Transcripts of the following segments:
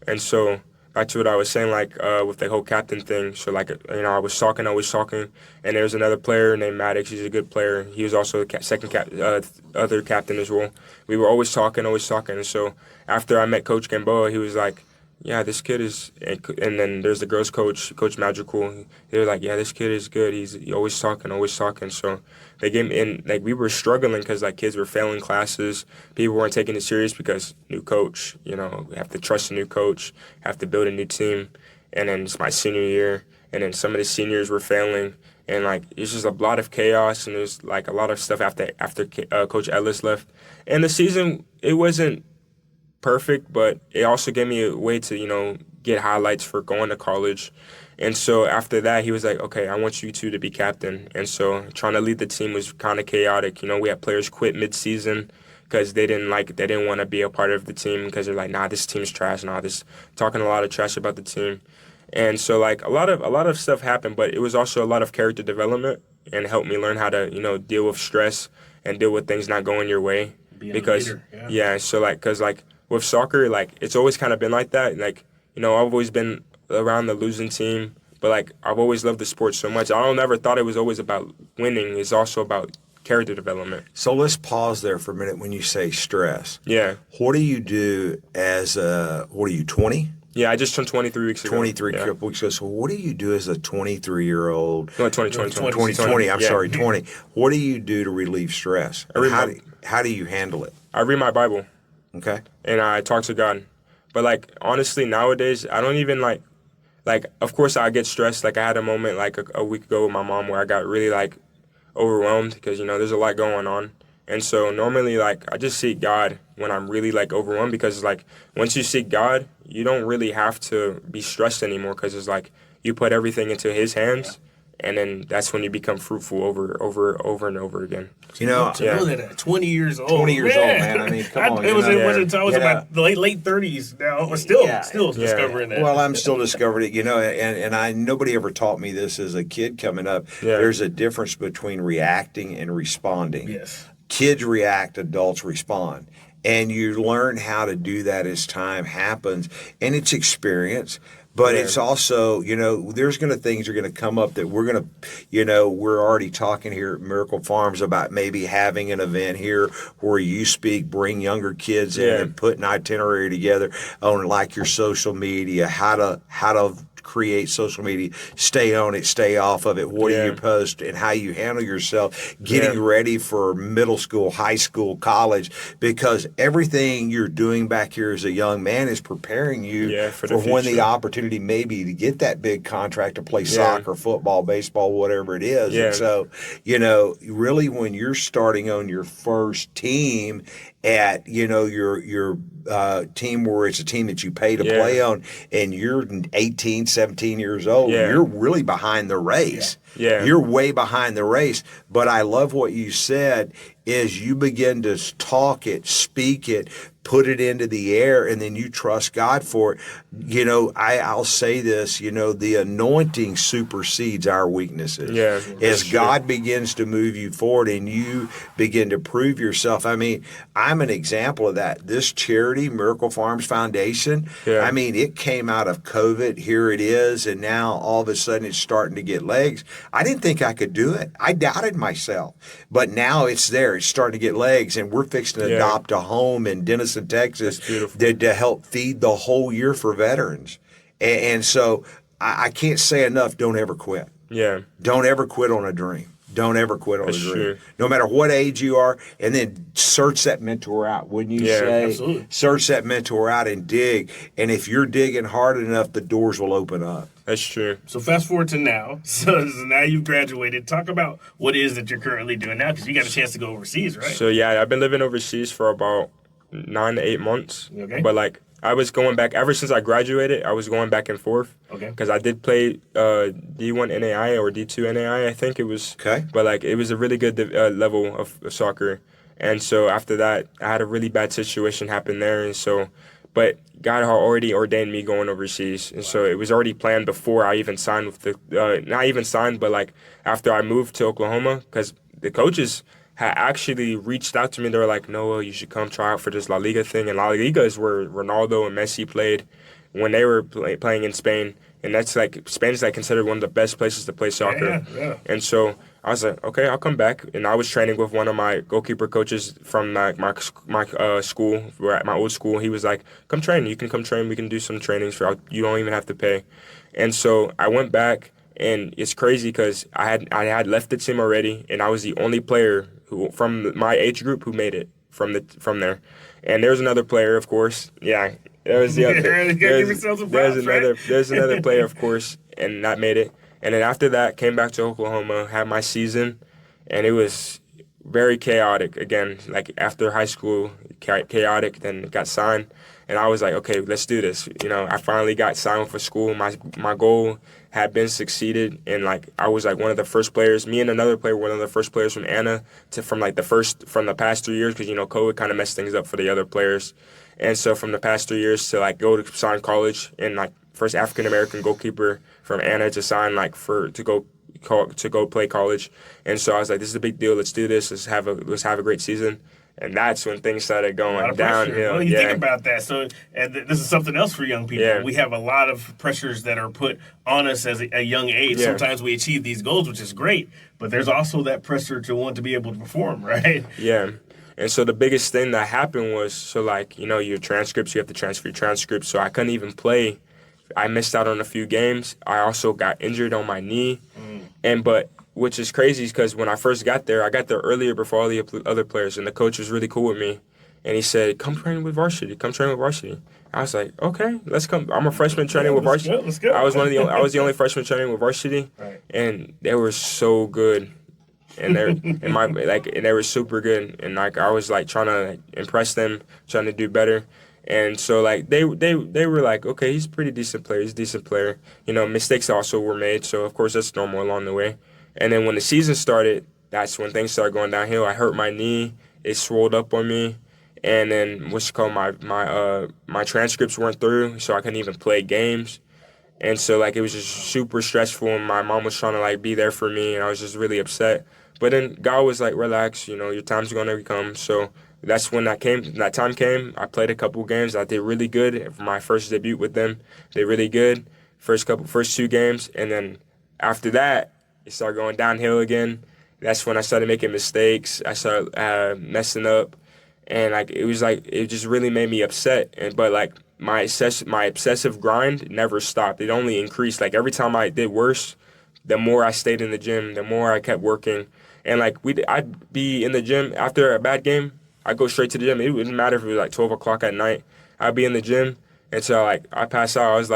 And so back to what I was saying, like with the whole captain thing. So like I was talking, and there was another player named Maddox. He's a good player. He was also the other captain as well. We were always talking, and so after I met Coach Gamboa, he was like, "Yeah, this kid is," and then there's the girls' coach, Coach Magical. They were like, "Yeah, this kid is good. He's always talking, always talking." So they gave me, and like we were struggling because like kids were failing classes. People weren't taking it serious because new coach. We have to trust a new coach, have to build a new team, and then it's my senior year, and then some of the seniors were failing. And like it's just a lot of chaos, and there's like a lot of stuff after Coach Ellis left, and the season it wasn't perfect, but it also gave me a way to, get highlights for going to college. And so after that, he was like, okay, I want you two to be captain. And so trying to lead the team was kind of chaotic. We had players quit mid-season because they didn't want to be a part of the team because they're like, nah, this team's trash. Nah, this talking a lot of trash about the team. And so like a lot of stuff happened, but it was also a lot of character development and helped me learn how to, deal with stress and deal with things not going your way. Being because a leader, yeah. so like because like with soccer, like it's always kind of been like that. Like I've always been around the losing team, but like I've always loved the sport so much. I don't never thought it was always about winning. It's also about character development. So let's pause there for a minute when you say stress. Yeah. What do you do what are you, 20? Yeah, I just turned 23 weeks ago. 23 weeks ago. So what do you do as a 23-year-old? No, 2020. 2020, I'm sorry, 20. What do you do to relieve stress? How do you handle it? I read my Bible. Okay. And I talk to God. But like honestly nowadays I don't even like of course I get stressed. Like I had a moment like a week ago with my mom where I got really like overwhelmed because there's a lot going on. And so normally like I just seek God when I'm really like overwhelmed because like once you seek God, you don't really have to be stressed anymore because it's like you put everything into his hands. And then that's when you become fruitful over and over again. To know that at 20 years old. 20 years old, man. I mean, come on. It wasn't until I was about the late 30s now. I'm still discovering that. Well, I'm still discovering it, and nobody ever taught me this as a kid coming up. Yeah. There's a difference between reacting and responding. Yes. Kids react, adults respond. And you learn how to do that as time happens. And it's experience. But it's also, there's things are going to come up that we're going to, we're already talking here at Miracle Farms about maybe having an event here where you speak, bring younger kids in and put an itinerary together on like your social media, how to create social media, stay on it, stay off of it, what do you post, and how you handle yourself, getting ready for middle school, high school, college, because everything you're doing back here as a young man is preparing you for when the opportunity may be to get that big contract to play soccer, football, baseball, whatever it is. And so, really when you're starting on your first team at, your team where it's a team that you pay to play on, and you're 18, 17 years old, you're really behind the race. Yeah. You're way behind the race. But I love what you said is you begin to talk it, speak it, put it into the air, and then you trust God for it. I'll say this, the anointing supersedes our weaknesses. Yeah, as God begins to move you forward and you begin to prove yourself. I mean, I'm an example of that. This charity, Miracle Farms Foundation, I mean, it came out of COVID. Here it is. And now all of a sudden it's starting to get legs. I didn't think I could do it. I doubted myself. But now it's there. It's starting to get legs. And we're fixing to adopt a home in Denison, Texas, to help feed the whole year for veterans. And so I can't say enough, don't ever quit. Yeah. Don't ever quit on a dream. Don't ever quit on a dream. True. No matter what age you are, and then search that mentor out. Wouldn't you say? Absolutely. Search that mentor out and dig. And if you're digging hard enough, the doors will open up. That's true. So fast forward to now. So now you've graduated. Talk about what it is that you're currently doing now, because you got a chance to go overseas, right? So I've been living overseas for about 9 to 8 months. Okay. But like I was going back ever since I graduated. I was going back and forth. Okay. Because I did play D1 NAI or D2 NAI, I think it was. Okay. But like it was a really good level of soccer, and so after that, I had a really bad situation happen there, and so, but God had already ordained me going overseas, and so it was already planned before I even signed with the not even signed, but like after I moved to Oklahoma, because the coaches had actually reached out to me. They were like, Noah, you should come try out for this La Liga thing. And La Liga is where Ronaldo and Messi played when they were playing in Spain, and that's like Spain's like considered one of the best places to play soccer. Yeah. And so I was like, okay, I'll come back. And I was training with one of my goalkeeper coaches from my school, at my old school. He was like, come train. You can come train. We can do some trainings you don't even have to pay. And so I went back, and it's crazy because I had left the team already, and I was the only player who from my age group who made it from there. And there was another player, of course. Yeah, there was the other. There's another player, of course, and that made it. And then after that, came back to Oklahoma, had my season, and it was very chaotic again. Like after high school, chaotic. Then got signed, and I was like, okay, let's do this. I finally got signed for school. My goal had been succeeded, and like I was like one of the first players. Me and another player were one of the first players from Anna from the past 3 years, because COVID kind of messed things up for the other players. And so from the past 3 years to like go to sign college, and like first African American goalkeeper from Anna to sign to go play college. And so I was like, this is a big deal. Let's do this. Let's have a great season. And that's when things started going downhill. Well, you think about that. So, and this is something else for young people. Yeah. We have a lot of pressures that are put on us as a young age. Yeah. Sometimes we achieve these goals, which is great, but there's also that pressure to want to be able to perform, right? Yeah. And so the biggest thing that happened was, your transcripts, you have to transfer your transcripts. So I couldn't even play. I missed out on a few games. I also got injured on my knee. Which is crazy because when I first got there, I got there earlier before all the other players, and the coach was really cool with me. And he said, come train with varsity. I was like, okay, let's come. I'm a freshman training with varsity. Let's go. I was the only freshman training with varsity, right. And they were so good. And they were super good. And like I was like trying to impress them, trying to do better. And so like they were like, okay, he's a pretty decent player. He's a decent player. Mistakes also were made, so of course that's normal along the way. And then when the season started, that's when things started going downhill. I hurt my knee. It swelled up on me. And then my transcripts weren't through, so I couldn't even play games. And so like it was just super stressful, and my mom was trying to like be there for me, and I was just really upset. But then God was like, relax, your time's gonna come. So that's when that time came. I played a couple games. I did really good for my first debut with them. Did really good first 2 games, and then after that, it started going downhill again. That's when I started making mistakes. I started messing up, and it just really made me upset. But like my obsessive grind never stopped. It only increased. Like every time I did worse, the more I stayed in the gym, the more I kept working. And like I'd be in the gym after a bad game. I'd go straight to the gym. It wouldn't matter if it was like 12 o'clock at night. I'd be in the gym until like I passed out. I was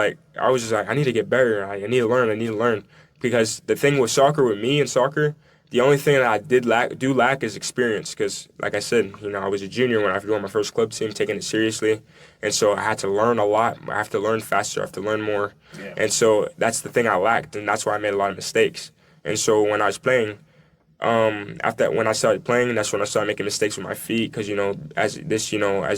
just like, I need to get better. I need to learn. Because the thing with me in soccer, the only thing that I do lack is experience. Because, like I said, I was a junior when I joined my first club team, taking it seriously. And so I had to learn a lot. I have to learn faster. I have to learn more. Yeah. And so that's the thing I lacked, and that's why I made a lot of mistakes. And so when I was playing, when I started playing, that's when I started making mistakes with my feet. Because, as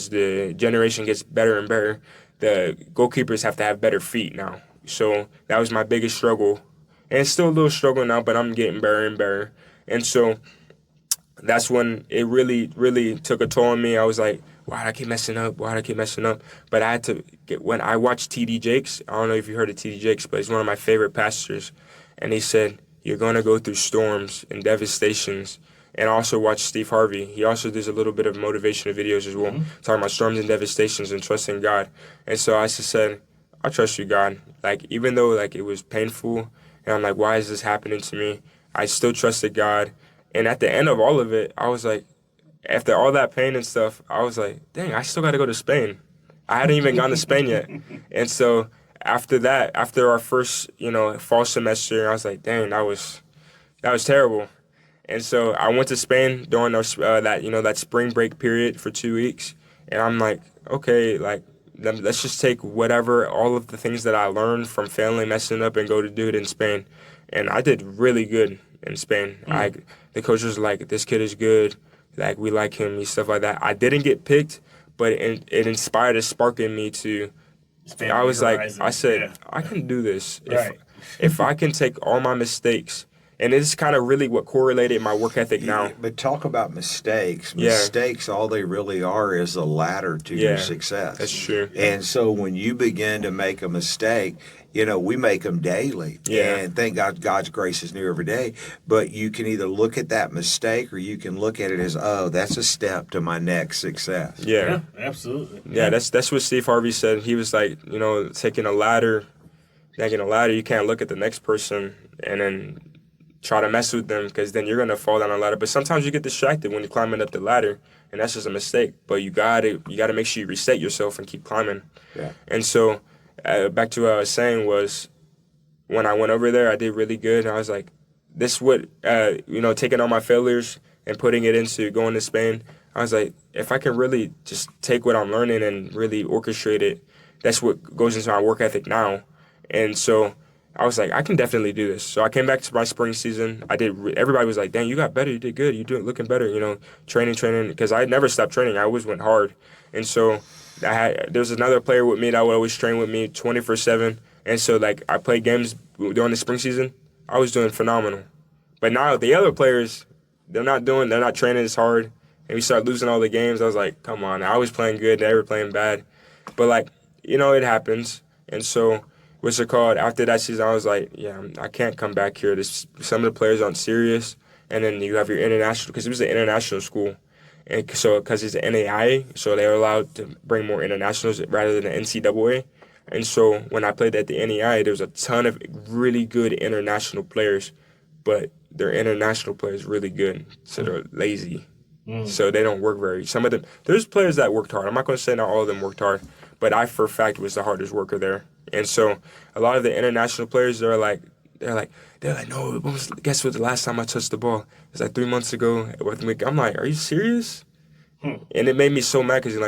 the generation gets better and better, the goalkeepers have to have better feet now. So that was my biggest struggle. And it's still a little struggle now, but I'm getting better and better. And so that's when it really, really took a toll on me. I was like, why do I keep messing up? But I had to when I watched T.D. Jakes, I don't know if you heard of T.D. Jakes, but he's one of my favorite pastors. And he said, you're going to go through storms and devastations. And I also watch Steve Harvey. He also does a little bit of motivational videos as well, talking about storms and devastations and trusting God. And so I just said, I trust you, God. Like, even though like it was painful, and I'm like, why is this happening to me? I still trusted God. And at the end of all of it, I was like, after all that pain and stuff, I was like, dang, I still got to go to Spain. I hadn't even gone to Spain yet. And so after that, after our first, fall semester, I was like, dang, that was terrible. And so I went to Spain during that spring break period for 2 weeks. And I'm like, okay, like, let's just take all of the things that I learned from failing, messing up, and go to do it in Spain. And I did really good in Spain. The coach was like, this kid is good. Like, we like him, and stuff like that. I didn't get picked, but it inspired a spark in me to, Expand I was your like, horizon. I said, Yeah. I can do this. Right. If I can take all my mistakes And it's kind of really what correlated my work ethic now. But talk about mistakes. Yeah. Mistakes, all they really are is a ladder to your success. That's true. And so when you begin to make a mistake, we make them daily. Yeah. And thank God God's grace is new every day. But you can either look at that mistake or you can look at it as, oh, that's a step to my next success. Yeah. Absolutely. Yeah, that's what Steve Harvey said. He was like, taking a ladder, you can't look at the next person and then try to mess with them, because then you're going to fall down the ladder. But sometimes you get distracted when you're climbing up the ladder, and that's just a mistake. But you got to make sure you reset yourself and keep climbing. Yeah. And so back to what I was saying was, when I went over there, I did really good. I was like, this would, taking all my failures and putting it into going to Spain, I was like, if I can really just take what I'm learning and really orchestrate it, that's what goes into my work ethic now. And so I was like, I can definitely do this. So I came back to my spring season. Everybody was like, dang, you got better. You did good. You're looking better, training. Because I had never stopped training. I always went hard. And so there was another player with me that would always train with me 24/7. And so, I played games during the spring season. I was doing phenomenal. But now the other players, they're not training as hard. And we start losing all the games. I was like, come on. I was playing good. They were playing bad. But, it happens. And so after that season, I was like, yeah, I can't come back here. Some of the players aren't serious. And then you have your international, because it was an international school. And so, because it's an NAIA, so they're allowed to bring more internationals rather than the NCAA. And so when I played at the NAIA, there was a ton of really good international players, but their international players really good, so they're lazy. So they don't work some of them, there's players that worked hard. I'm not going to say not all of them worked hard, but I for a fact was the hardest worker there. And so a lot of the international players, they're like, no, guess what, the last time I touched the ball? It was 3 months ago. I'm like, are you serious? And it made me so mad, because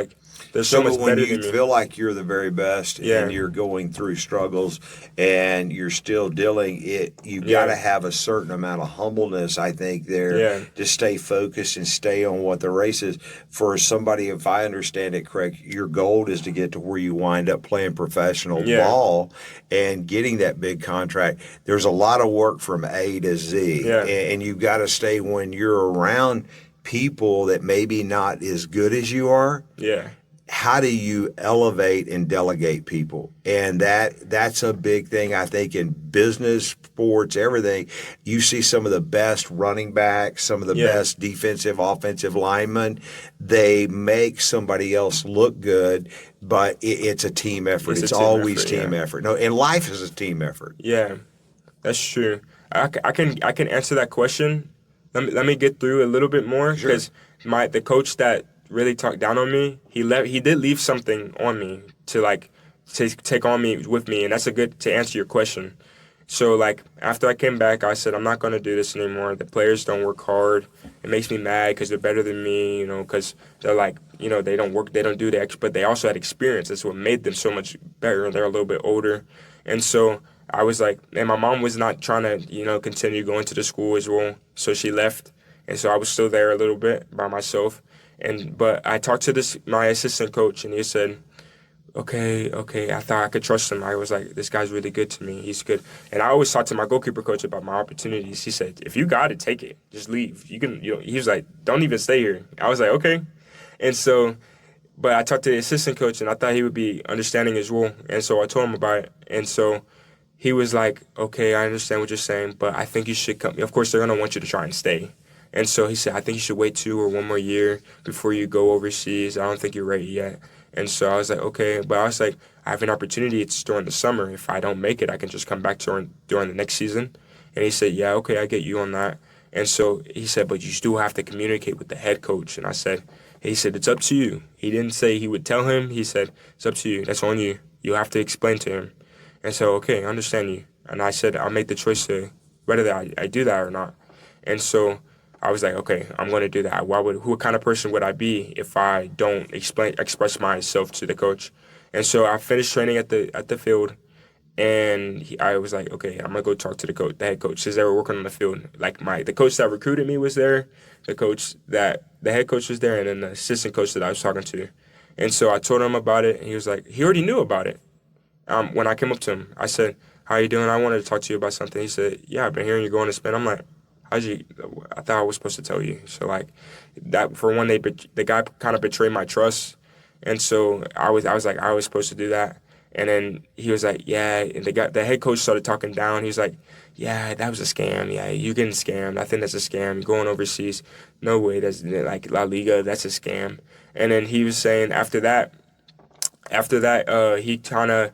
there's so much better than me. When you feel like you're the very best and you're going through struggles and you're still dealing you've got to have a certain amount of humbleness, I think, there to stay focused and stay on what the race is. For somebody, if I understand it correct, your goal is to get to where you wind up playing professional ball and getting that big contract. There's a lot of work from A to Z, and you've got to stay when you're around people that maybe not as good as you are. Yeah. How do you elevate and delegate people? And that's a big thing, I think, in business, sports, everything. You see some of the best running backs, some of the best defensive, offensive linemen. They make somebody else look good, but it's a team effort. It's always team effort. No, and life is a team effort. Yeah, that's true. I can answer that question. Let me get through a little bit more, because the coach that really talked down on me, he did leave something on me to take on me with me, and that's to answer your question. So after I came back, I said, I'm not going to do this anymore. The players don't work hard. It makes me mad because they're better than me, because they're they don't work, they don't do the but they also had experience. That's what made them so much better. They're a little bit older. And so I was and my mom was not trying to, continue going to the school as well. So she left. And so I was still there a little bit by myself. But I talked to my assistant coach, and he said, okay, I thought I could trust him. I was like, this guy's really good to me. He's good. And I always talked to my goalkeeper coach about my opportunities. He said, if you got to take it, just leave. You can, he was like, don't even stay here. I was like, okay. And so, but I talked to the assistant coach, and I thought he would be understanding as well. And so I told him about it. And so he was like, okay, I understand what you're saying, but I think you should come. Of course, they're going to want you to try and stay. And so he said, I think you should wait 2 or 1 more year before you go overseas. I don't think you're ready yet. And so I was like, okay. But I was like, I have an opportunity. It's during the summer. If I don't make it, I can just come back during the next season. And he said, yeah, okay, I get you on that. And so he said, but you still have to communicate with the head coach. And he said, it's up to you. He didn't say he would tell him. He said, it's up to you. That's on you. You have to explain to him. And so, okay, I understand you. And I said, I'll make the choice to whether I do that or not. And so I was like, okay, I'm going to do that. What kind of person would I be if I don't express myself to the coach? And so I finished training at the field, and I was like, okay, I'm gonna go talk to the head coach, since they were working on the field. The coach that recruited me was there, the head coach was there, and then the assistant coach that I was talking to. And so I told him about it, and he was like, he already knew about it. When I came up to him, I said, how you doing? I wanted to talk to you about something. He said, yeah, I've been hearing you're going to Spain. I'm like, how'd you? I thought I was supposed to tell you. So like that for one, the guy kind of betrayed my trust, and so I was like I was supposed to do that. And then he was like, yeah, and the head coach started talking down. He was like, yeah, that was a scam. Yeah, you're getting scammed. I think that's a scam. You're going overseas. No way. That's like La Liga. That's a scam. And then he was saying after that, he kind of,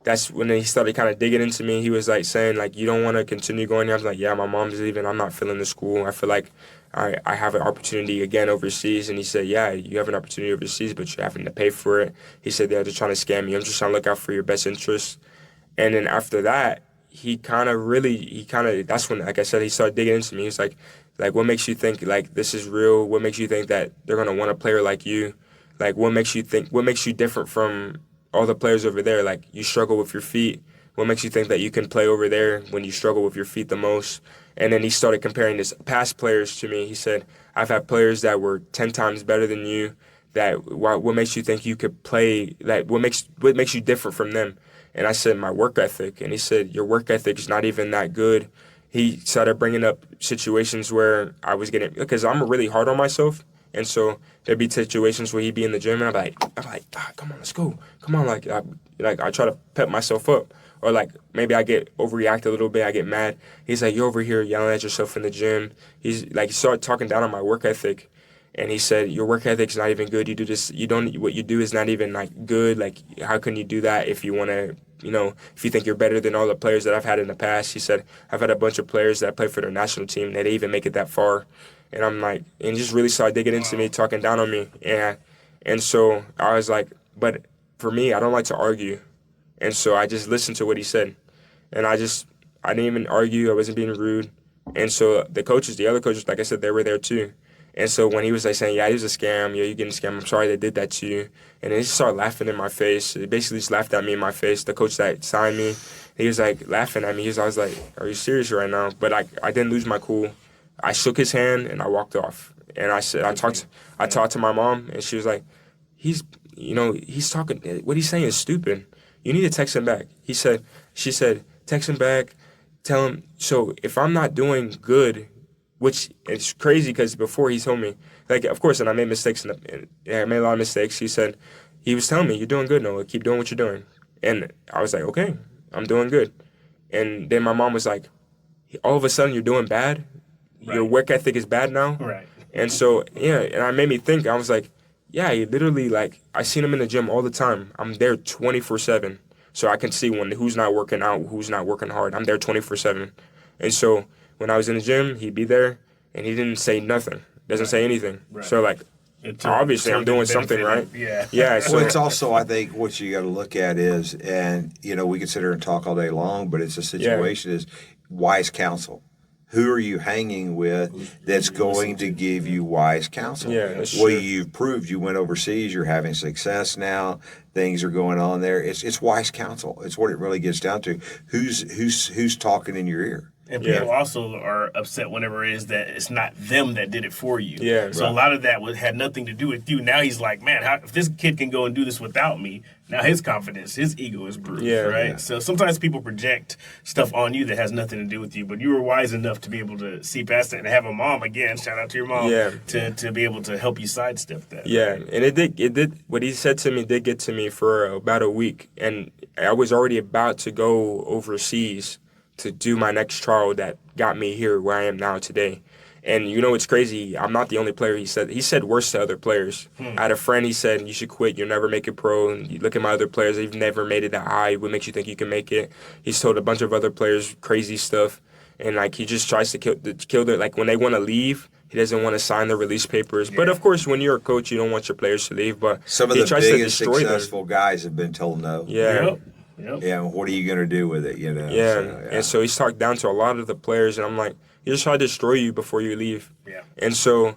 that's when he started kind of digging into me. He was like saying like, you don't want to continue going here. I was like, yeah, my mom's leaving. I'm not feeling the school. I feel like I have an opportunity again overseas. And he said, yeah, you have an opportunity overseas, but you're having to pay for it. He said, they're just trying to scam you. I'm just trying to look out for your best interests. And then after that, that's when, like I said, he started digging into me. He was like, what makes you think like this is real? What makes you think that they're going to want a player like you? Like, what makes you different from all the players over there? Like, you struggle with your feet. What makes you think that you can play over there when you struggle with your feet the most? And then he started comparing his past players to me. He said, I've had players that were 10 times better than you. What makes you think you could play? Like, what makes you different from them? And I said, my work ethic. And he said, your work ethic is not even that good. He started bringing up situations where I was getting, because I'm really hard on myself. And so there'd be situations where he'd be in the gym and I'm like, come on, let's go. Come on. I try to pep myself up. Or like maybe I get overreact a little bit. I get mad. He's like, you're over here yelling at yourself in the gym. He's like, he started talking down on my work ethic. And he said, your work ethic's not even good. You do this, what you do is not even like good. Like, how can you do that if you want to, if you think you're better than all the players that I've had in the past? He said, I've had a bunch of players that play for their national team. They didn't even make it that far. And I'm like, and just really started digging into me, talking down on me. And so I was like, but for me, I don't like to argue. And so I just listened to what he said. And I didn't even argue. I wasn't being rude. And so the other coaches, like I said, they were there too. And so when he was like saying, yeah, it was a scam, yeah, you're getting scammed, I'm sorry they did that to you. And they just started laughing in my face. They basically just laughed at me in my face. The coach that signed me, he was like laughing at me. I was like, are you serious right now? But I didn't lose my cool. I shook his hand and I walked off. And I talked to my mom and she was like, he's talking, what he's saying is stupid. You need to text him back. She said, text him back, tell him, so if I'm not doing good, which it's crazy because before he told me, like, of course, and I made mistakes, and I made a lot of mistakes. He was telling me, you're doing good, Noah, keep doing what you're doing. And I was like, okay, I'm doing good. And then my mom was like, all of a sudden you're doing bad? Right. Your work ethic is bad now? Right. And so, yeah, and it made me think, I was like, yeah, he literally, like, I seen him in the gym all the time. I'm there 24/7. So I can see who's not working out, who's not working hard. I'm there 24/7. And so when I was in the gym, he'd be there, and he didn't say nothing. Doesn't say anything. Right. So, like, obviously I'm doing something right. Yeah. Yeah. So well, it's also, I think, what you got to look at is, and, we can sit here and talk all day long, but it's a situation is wise counsel. Who are you hanging with that's going to give you wise counsel? Yeah, that's well, true. you've proved you went overseas. You're having success now. Things are going on there. It's wise counsel. It's what it really gets down to. Who's talking in your ear? And people also are upset whenever it is that it's not them that did it for you. Yeah. So a lot of that had nothing to do with you. Now he's like, man, if this kid can go and do this without me, now his confidence, his ego is bruised, right? Yeah. So sometimes people project stuff on you that has nothing to do with you, but you were wise enough to be able to see past that and have a mom, again, shout out to your mom, to be able to help you sidestep that. Yeah, and it did, what he said to me did get to me for about a week, and I was already about to go overseas to do my next trial that got me here where I am now today. And it's crazy. I'm not the only player. He said worse to other players. I had a friend, he said, you should quit. You'll never make it pro. And you look at my other players, they've never made it that high. What makes you think you can make it? He's told a bunch of other players crazy stuff. And, like, he just tries to kill their, like, when they want to leave, he doesn't want to sign the release papers. Yeah. But, of course, when you're a coach, you don't want your players to leave. But some of the biggest successful guys have been told no. Yeah. Yep. Yeah, what are you going to do with it, Yeah. So, And so he's talked down to a lot of the players, and I'm like, he just tried to destroy you before you leave. Yeah. And so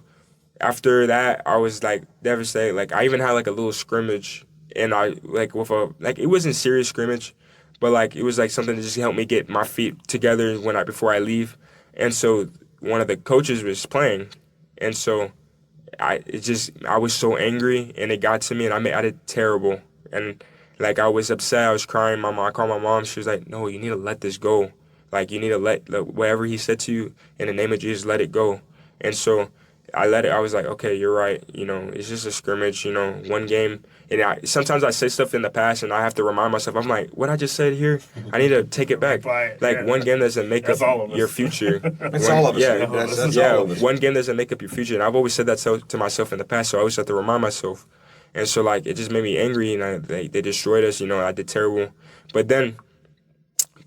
after that, I was, like, devastated. Like, I even had, like, a little scrimmage, and it wasn't serious scrimmage, but, like, it was, like, something to just help me get my feet together before I leave. And so one of the coaches was playing, and so I was so angry, and it got to me, and I did terrible. And Like, I was upset. I was crying. I called my mom. She was like, no, you need to let this go. Like, you need to whatever he said to you, in the name of Jesus, let it go. And so I let it. I was like, okay, you're right. It's just a scrimmage, one game. And sometimes I say stuff in the past and I have to remind myself, I'm like, what I just said here, I need to take it back. Like, one game doesn't make That's all up of us. your future. That's all of us. Yeah, That's yeah, all of us. one game doesn't make up your future. And I've always said that to myself in the past, so I always have to remind myself. And so, like, it just made me angry, and they destroyed us. I did terrible. But then,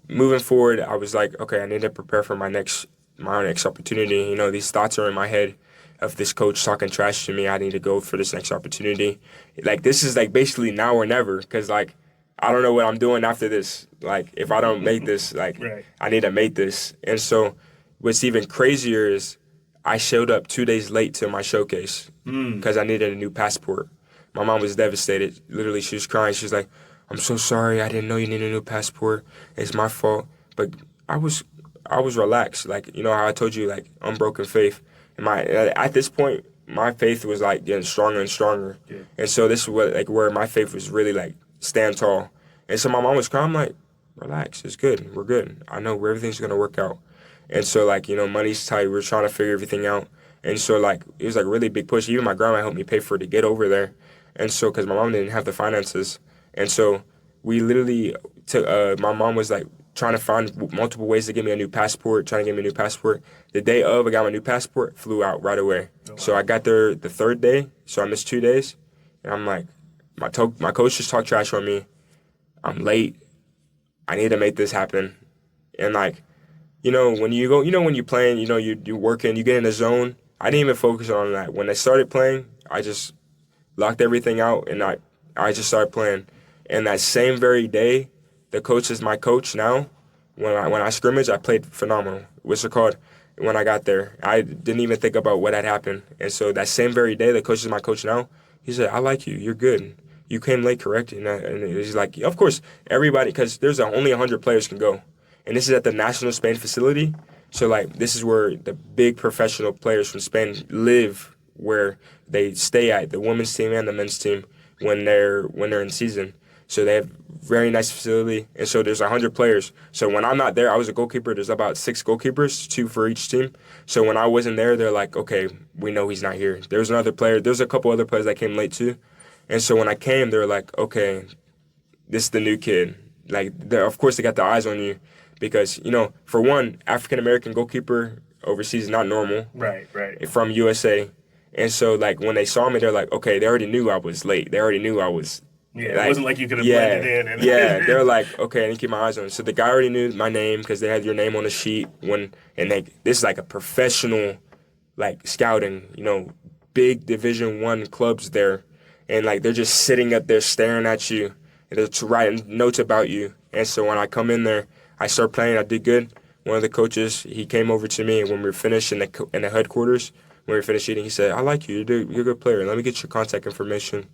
moving forward, I was like, okay, I need to prepare for my next opportunity. These thoughts are in my head of this coach talking trash to me. I need to go for this next opportunity. Like, this is like basically now or never, because like I don't know what I'm doing after this. Like, if I don't make this, like, Right. I need to make this. And so what's even crazier is I showed up 2 days late to my showcase because I needed a new passport. My mom was devastated. Literally, she was crying. She was like, I'm so sorry. I didn't know you needed a new passport. It's my fault. But I was relaxed. Like, how I told you, like, unbroken faith. And at this point, my faith was like getting stronger and stronger. Yeah. And so this is where my faith was really like stand tall. And so my mom was crying. I'm like, relax. It's good. We're good. I know everything's gonna work out. And so, like, money's tight. We're trying to figure everything out. And so, like, it was like a really big push. Even my grandma helped me pay for it to get over there. And so, because my mom didn't have the finances. And so we literally took, my mom was like trying to find multiple ways to get me a new passport, trying to get me a new passport. The day of, I got my new passport, flew out right away. Oh, wow. So I got there the third day. So I missed 2 days. And I'm like, my coach just talked trash on me. I'm late. I need to make this happen. And like, when you go, when you're playing, you're working, you get in the zone. I didn't even focus on that. When I started playing, I just locked everything out and I just started playing. And that same very day, the coach is my coach now. When I scrimmaged, I played phenomenal. What's it called? When I got there, I didn't even think about what had happened. And so that same very day, the coach is my coach now. He said, I like you. You're good. You came late, correct? And he's like, of course, everybody, because there's only 100 players can go. And this is at the National Spain facility. So, like, this is where the big professional players from Spain live, where they stay at, the women's team and the men's team, when they're in season. So they have very nice facility. And so there's 100 players. So when I'm not there, I was a goalkeeper. There's about 6 goalkeepers, 2 for each team. So when I wasn't there, they're like, okay, we know he's not here. There's another player. There's a couple other players that came late too. And so when I came, they were like, okay, this is the new kid. Like, of course, they got the eyes on you because, for one, African-American goalkeeper overseas is not normal. Right. From USA. And so, like, when they saw me, they're like, okay, they already knew I was late. They already knew I was. Yeah, like, it wasn't like you could have blended in. And yeah, they're like, okay, I need to keep my eyes on it. So the guy already knew my name because they had your name on the sheet. This is like a professional, like, scouting, big Division I clubs there. And, like, they're just sitting up there staring at you. And they're writing notes about you. And so when I come in there, I start playing. I did good. One of the coaches, he came over to me, and when we were finished in the headquarters, when we were finished eating, he said, I like you. You're a good player. Let me get your contact information.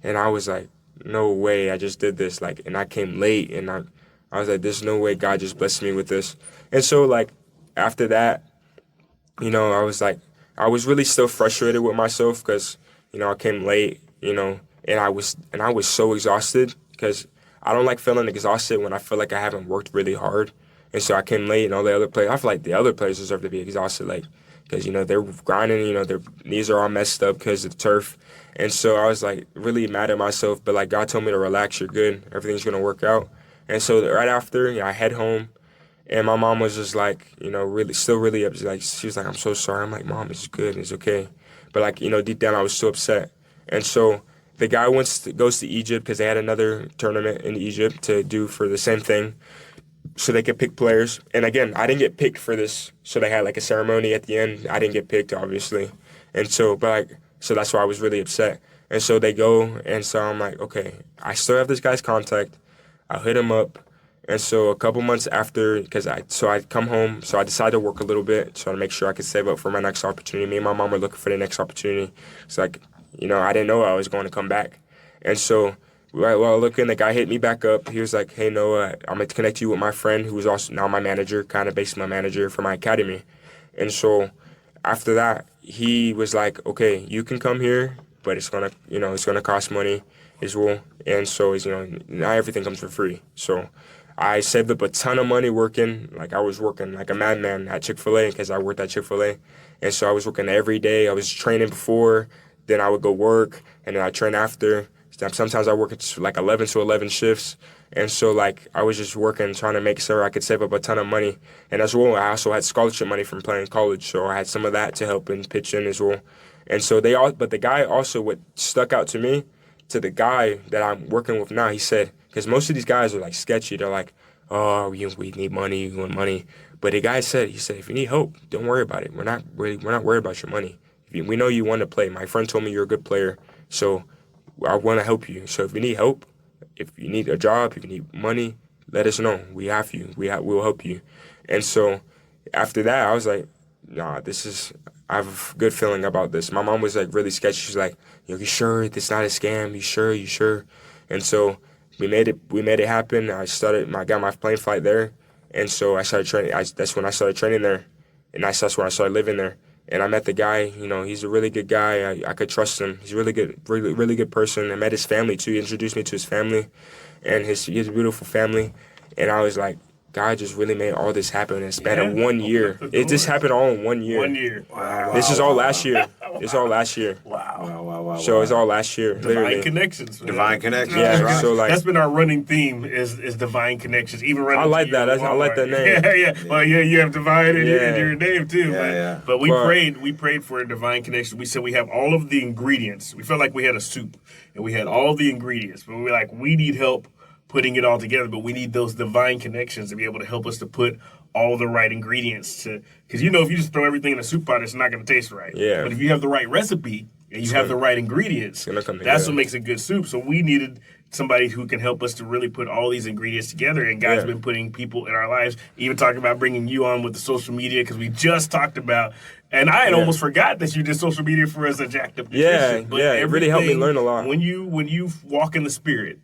And I was like, no way. I just did this. Like, and I came late, and I was like, there's no way God just blessed me with this. And so, like, after that, I was like, I was really still frustrated with myself because, I came late, and I was so exhausted because I don't like feeling exhausted when I feel like I haven't worked really hard. And so I came late, and all the other players, I feel like the other players deserve to be exhausted, like, because, they're grinding, their knees are all messed up because of the turf. And so I was, like, really mad at myself, but, like, God told me to relax, you're good, everything's going to work out. And so right after, I head home, and my mom was just, like, really upset. Like, she was like, I'm so sorry. I'm like, Mom, it's good, it's okay. But, like, deep down I was so upset. And so the guy goes to Egypt because they had another tournament in Egypt to do for the same thing, so they could pick players. And again, I didn't get picked for this, so they had like a ceremony at the end. I didn't get picked, obviously. And so, so that's why I was really upset. And so they go, and so I'm like, okay, I still have this guy's contact. I'll hit him up. And so a couple months after, I come home, so I decided to work a little bit, so to make sure I could save up for my next opportunity. Me and my mom were looking for the next opportunity. It's like, I didn't know I was going to come back. And so while looking, the guy hit me back up. He was like, hey, Noah, I'm going to connect you with my friend who is also now my manager, kind of basically my manager for my academy. And so after that, he was like, okay, you can come here, but it's going to, it's going to cost money. as well. And so it's, not everything comes for free. So I saved up a ton of money working. Like I was working like a madman at Chick-fil-A because I worked at Chick-fil-A. And so I was working every day. I was training before, then I would go work, and then I train after. Sometimes I work at like 11 to 11 shifts. And so like I was just working, trying to make sure I could save up a ton of money. And as well, I also had scholarship money from playing college. So I had some of that to help and pitch in as well. And so but the guy also, what stuck out to me, to the guy that I'm working with now, he said, because most of these guys are like sketchy. They're like, oh, we need money, we want money. But the guy said, if you need help, don't worry about it. We're not worried about your money. We know you want to play. My friend told me you're a good player, so I want to help you. So if you need help, if you need a job, if you need money, let us know. We have you. We'll help you. And so after that, I was like, nah, I have a good feeling about this. My mom was like really sketchy. She's like, you sure this not a scam? You sure? And so we made it happen. I got my plane flight there. And so I started training. That's when I started training there. And that's when I started living there. And I met the guy, he's a really good guy. I could trust him. He's a really good, really, really good person. I met his family too. He introduced me to his family and his beautiful family. And I was like, God just really made all this happen in a span of 1 year. It just happened all in 1 year. 1 year. Wow. This is all last year. It's all last year. Wow. So it's all last year. Divine connections. Man. Divine connections. Yeah, right. so like that's been our running theme is divine connections. Even running. I like that. I like that name. Yeah. Well, yeah, you have divine in your name too. But we prayed for a divine connection. We said we have all of the ingredients. We felt like we had a soup and we had all the ingredients, but we were like, we need help putting it all together, but we need those divine connections to be able to help us to put all the right ingredients to, because if you just throw everything in a soup pot, it's not going to taste right. Yeah. But if you have the right recipe and you have the right ingredients, that's what makes a good soup. So we needed somebody who can help us to really put all these ingredients together. And God's been putting people in our lives, even talking about bringing you on with the social media, because we just talked about, and I had almost forgot that you did social media for us at Jacked Up Nutrition. But it really helped me learn a lot. When you walk in the Spirit,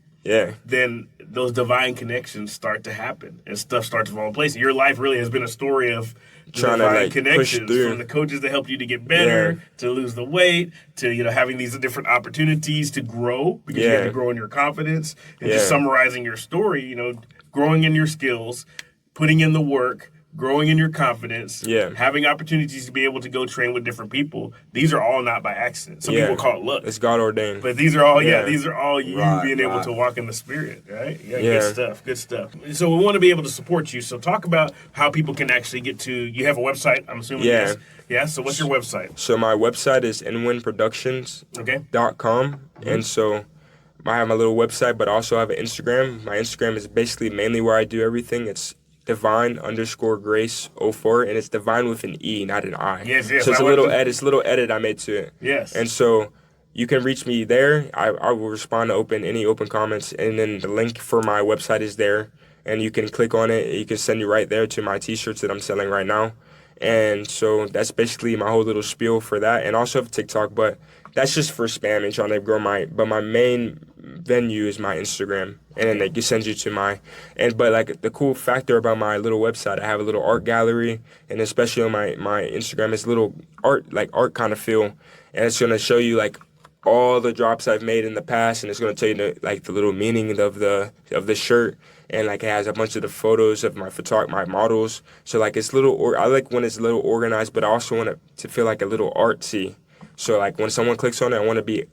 then those divine connections start to happen and stuff starts to fall in place. Your life really has been a story of trying divine to connections, from the coaches that helped you to get better, to lose the weight, to having these different opportunities to grow, because you have to grow in your confidence, and just summarizing your story, growing in your skills, putting in the work, growing in your confidence, having opportunities to be able to go train with different people. These are all not by accident. Some people call it luck. It's God ordained. But these are all, these are all you being able to walk in the Spirit, right? Good stuff. So we want to be able to support you. So talk about how people can actually get to, you have a website, I'm assuming. Yeah. So what's your website? So my website is nwinproductions.com. And so I have my little website, but I also have an Instagram. My Instagram is basically mainly where I do everything. It's divine_grace04, and it's divine with an E, not an I. Yes. So it's a little edit I made to it. Yes. And so you can reach me there. I will respond to any open comments, and then the link for my website is there, and you can click on it. You can send you right there to my T-shirts that I'm selling right now. And so that's basically my whole little spiel for that, and also have TikTok, but that's just for spam and trying to grow but my main venue is my Instagram, and then it sends you to but like the cool factor about my little website, I have a little art gallery, and especially on my Instagram, it's little art kind of feel, and it's going to show you like all the drops I've made in the past, and it's going to tell you the little meaning of the shirt, and like it has a bunch of the photos of my models. So like it's I like when it's a little organized, but I also want it to feel like a little artsy. So like when someone clicks on it, I want to be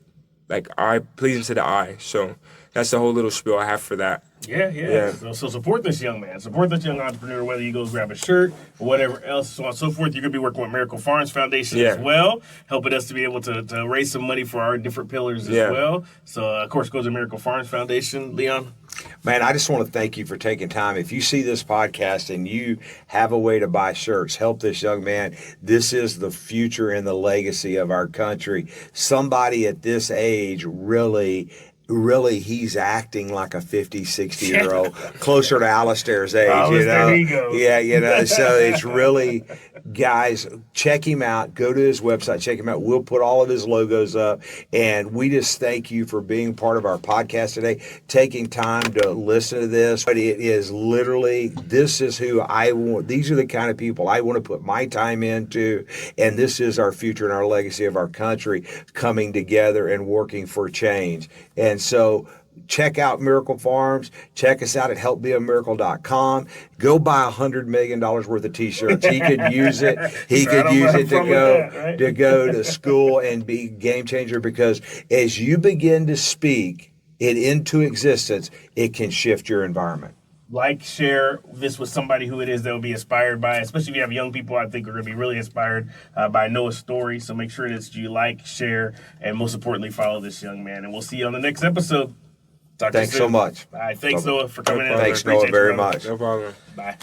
like pleasing to the eye. So that's the whole little spiel I have for that. Yeah. So support this young man. Support this young entrepreneur, whether you go grab a shirt or whatever else, so on and so forth. You're going to be working with Miracle Farms Foundation as well, helping us to be able to raise some money for our different pillars as well. So, of course, go to Miracle Farms Foundation. Leon? Man, I just want to thank you for taking time. If you see this podcast and you have a way to buy shirts, help this young man. This is the future and the legacy of our country. Somebody at this age really he's acting like a 50, 60-year-old, closer to Alistair's age, There you go. Yeah, so it's really, Guys, check him out. Go to his website. Check him out. We'll put all of his logos up. And we just thank you for being part of our podcast today, taking time to listen to this. But it is literally, this is who I want. These are the kind of people I want to put my time into. And this is our future and our legacy of our country coming together and working for change. And so, check out Miracle Farms. Check us out at helpbeamiracle.com. Go buy $100 million worth of T-shirts. He could use it. He could use it to go to school and be game changer, because as you begin to speak it into existence, it can shift your environment. Like, share this with somebody who it is they'll be inspired by, especially if you have young people I think are going to be really inspired by Noah's story. So make sure that you like, share, and most importantly, follow this young man. And we'll see you on the next episode. Thanks so much. All right, thanks, Noah, for coming in. Thanks, Noah, very much. No problem. Bye.